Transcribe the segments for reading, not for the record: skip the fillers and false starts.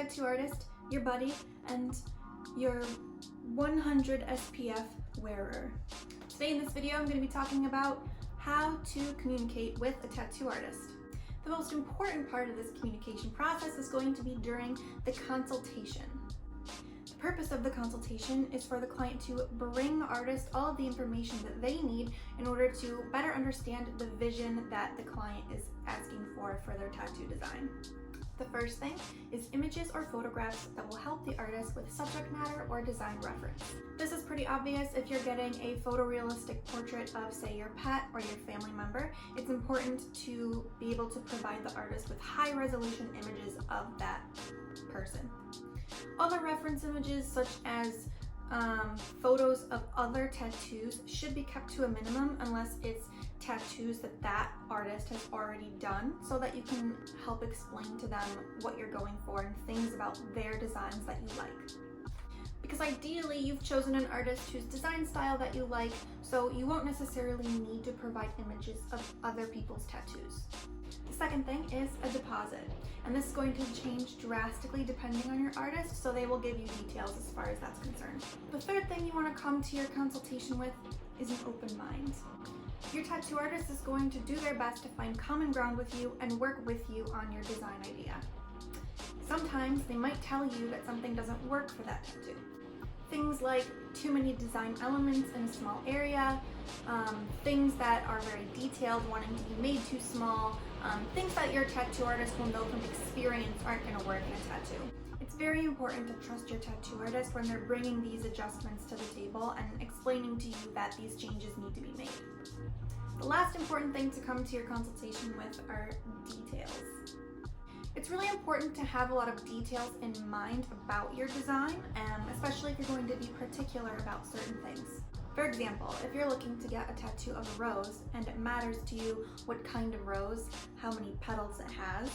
tattoo artist, your buddy, and your 100 SPF wearer. Today in this video, I'm going to be talking about how to communicate with a tattoo artist. The most important part of this communication process is going to be during the consultation. The purpose of the consultation is for the client to bring the artist all of the information that they need in order to better understand the vision that the client is asking for their tattoo design. The first thing is images or photographs that will help the artist with subject matter or design reference. This is pretty obvious if you're getting a photorealistic portrait of, say, your pet or your family member. It's important to be able to provide the artist with high resolution images of that person. Other reference images such as photos of other tattoos should be kept to a minimum unless it's tattoos that artist has already done, so that you can help explain to them what you're going for and things about their designs that you like. Because ideally you've chosen an artist whose design style that you like, so you won't necessarily need to provide images of other people's tattoos. The second thing is a deposit, and this is going to change drastically depending on your artist, so they will give you details as far as that's concerned. The third thing you want to come to your consultation with is an open mind. Your tattoo artist is going to do their best to find common ground with you and work with you on your design idea. Sometimes they might tell you that something doesn't work for that tattoo. Things like too many design elements in a small area, things that are very detailed, wanting to be made too small, things that your tattoo artist will know from experience aren't going to work in a tattoo. It's very important to trust your tattoo artist when they're bringing these adjustments to the table and explaining to you that these changes need to be made. The last important thing to come to your consultation with are details. It's really important to have a lot of details in mind about your design, especially if you're going to be particular about certain things. For example, if you're looking to get a tattoo of a rose and it matters to you what kind of rose, how many petals it has,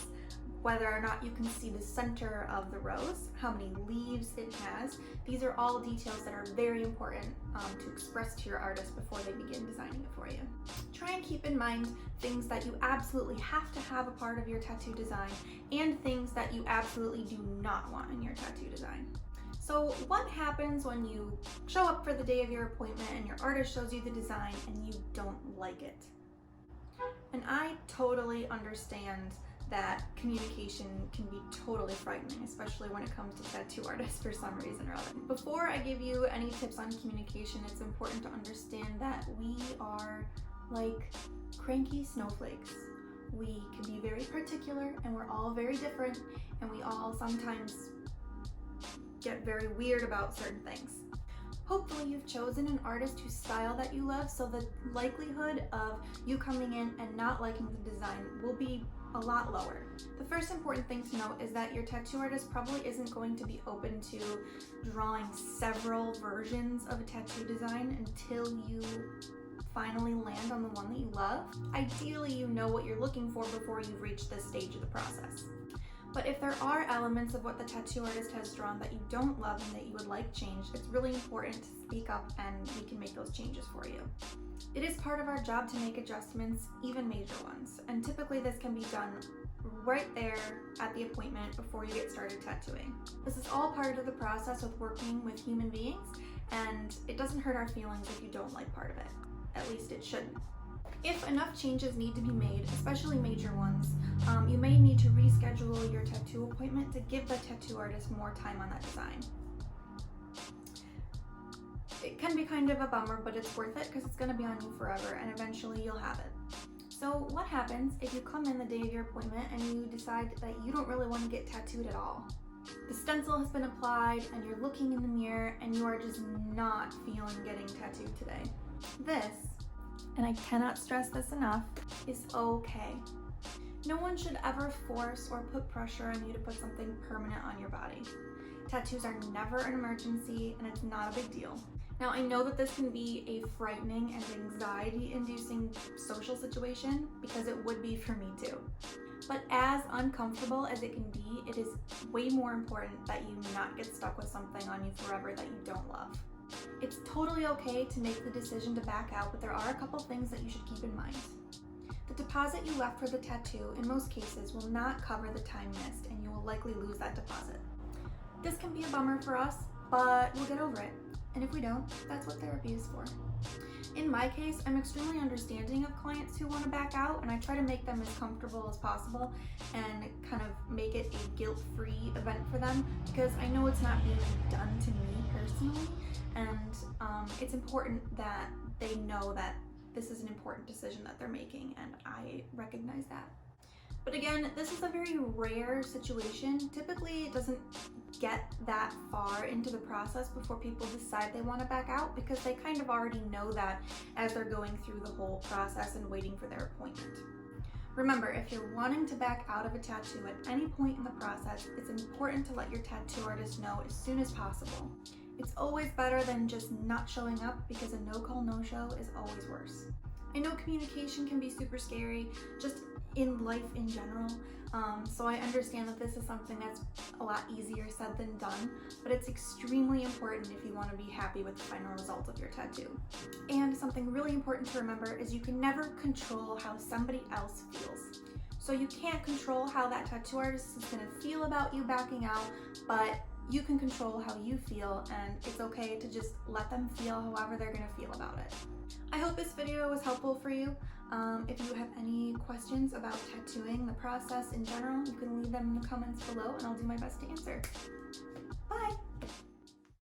whether or not you can see the center of the rose, how many leaves it has, these are all details that are very important to express to your artist before they begin designing it for you. Try and keep in mind things that you absolutely have to have a part of your tattoo design and things that you absolutely do not want in your tattoo design. So what happens when you show up for the day of your appointment and your artist shows you the design and you don't like it? And I totally understand that communication can be totally frightening, especially when it comes to tattoo artists for some reason or other. Before I give you any tips on communication, it's important to understand that we are like cranky snowflakes. We can be very particular and we're all very different, and we all sometimes get very weird about certain things. Hopefully you've chosen an artist whose style that you love, so the likelihood of you coming in and not liking the design will be a lot lower. The first important thing to note is that your tattoo artist probably isn't going to be open to drawing several versions of a tattoo design until you finally land on the one that you love. Ideally, you know what you're looking for before you've reached this stage of the process. But if there are elements of what the tattoo artist has drawn that you don't love and that you would like changed, it's really important to speak up and we can make those changes for you. It is part of our job to make adjustments, even major ones, and typically this can be done right there at the appointment before you get started tattooing. This is all part of the process with working with human beings, and it doesn't hurt our feelings if you don't like part of it. At least it shouldn't. If enough changes need to be made, especially major ones, you may need to reschedule your tattoo appointment to give the tattoo artist more time on that design. It can be kind of a bummer, but it's worth it because it's going to be on you forever and eventually you'll have it. So what happens if you come in the day of your appointment and you decide that you don't really want to get tattooed at all? The stencil has been applied and you're looking in the mirror and you are just not feeling getting tattooed today. This, and I cannot stress this enough, is okay. No one should ever force or put pressure on you to put something permanent on your body. Tattoos are never an emergency and it's not a big deal. Now, I know that this can be a frightening and anxiety-inducing social situation, because it would be for me too. But as uncomfortable as it can be, it is way more important that you not get stuck with something on you forever that you don't love. It's totally okay to make the decision to back out, but there are a couple things that you should keep in mind. The deposit you left for the tattoo in most cases will not cover the time missed, and you will likely lose that deposit. This can be a bummer for us, but we'll get over it. And if we don't, that's what therapy is for. In my case, I'm extremely understanding of clients who want to back out, and I try to make them as comfortable as possible and kind of make it a guilt-free event for them, because I know it's not being done to me personally, and it's important that they know that this is an important decision that they're making, and I recognize that. But again, this is a very rare situation. Typically, it doesn't get that far into the process before people decide they want to back out, because they kind of already know that as they're going through the whole process and waiting for their appointment. Remember, if you're wanting to back out of a tattoo at any point in the process, it's important to let your tattoo artist know as soon as possible. It's always better than just not showing up, because a no-call, no-show is always worse. I know communication can be super scary, just in life in general, so I understand that this is something that's a lot easier said than done, but it's extremely important if you want to be happy with the final result of your tattoo. And something really important to remember is you can never control how somebody else feels. So you can't control how that tattoo artist is going to feel about you backing out, but you can control how you feel, and it's okay to just let them feel however they're going to feel about it. I hope this video was helpful for you. If you have any questions about tattooing, the process in general, you can leave them in the comments below and I'll do my best to answer. Bye!